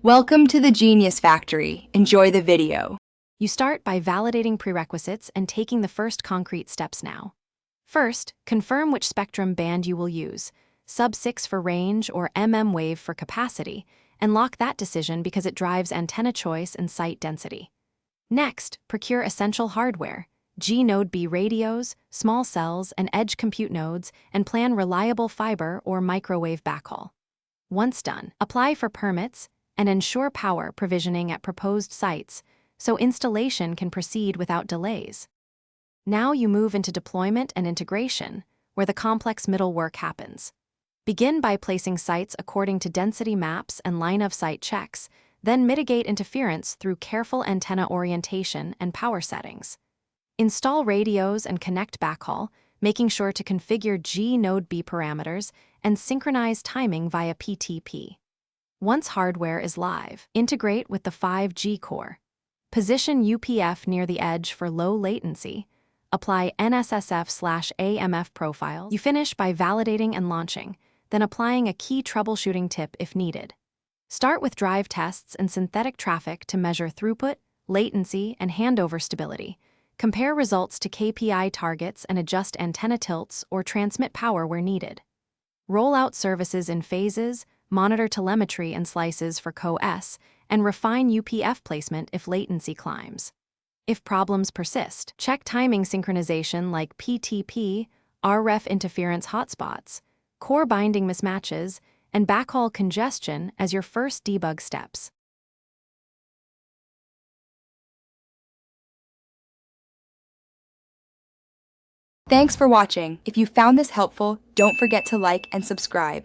Welcome to the Genius Factory. Enjoy the video. You start by validating prerequisites and taking the first concrete steps now. First, confirm which spectrum band you will use, sub-6 for range or wave for capacity, and lock that decision because it drives antenna choice and site density. Next, procure essential hardware, G-Node B radios, small cells, and edge compute nodes, and plan reliable fiber or microwave backhaul. Once done, apply for permits and ensure power provisioning at proposed sites so installation can proceed without delays. Now you move into deployment and integration, where the complex middle work happens. Begin by placing sites according to density maps and line-of-sight checks, then mitigate interference through careful antenna orientation and power settings. Install radios and connect backhaul, making sure to configure G-Node B parameters and synchronize timing via PTP. Once hardware is live, integrate with the 5G core. Position UPF near the edge for low latency. Apply NSSF/AMF profile. You finish by validating and launching, then applying a key troubleshooting tip if needed. Start with drive tests and synthetic traffic to measure throughput, latency, and handover stability. Compare results to KPI targets and adjust antenna tilts or transmit power where needed. Roll out services in phases, monitor telemetry and slices for CoS, and refine UPF placement if latency climbs. If problems persist, check timing synchronization like PTP, RF interference hotspots, core binding mismatches, and backhaul congestion as your first debug steps. Thanks for watching. If you found this helpful, don't forget to like and subscribe.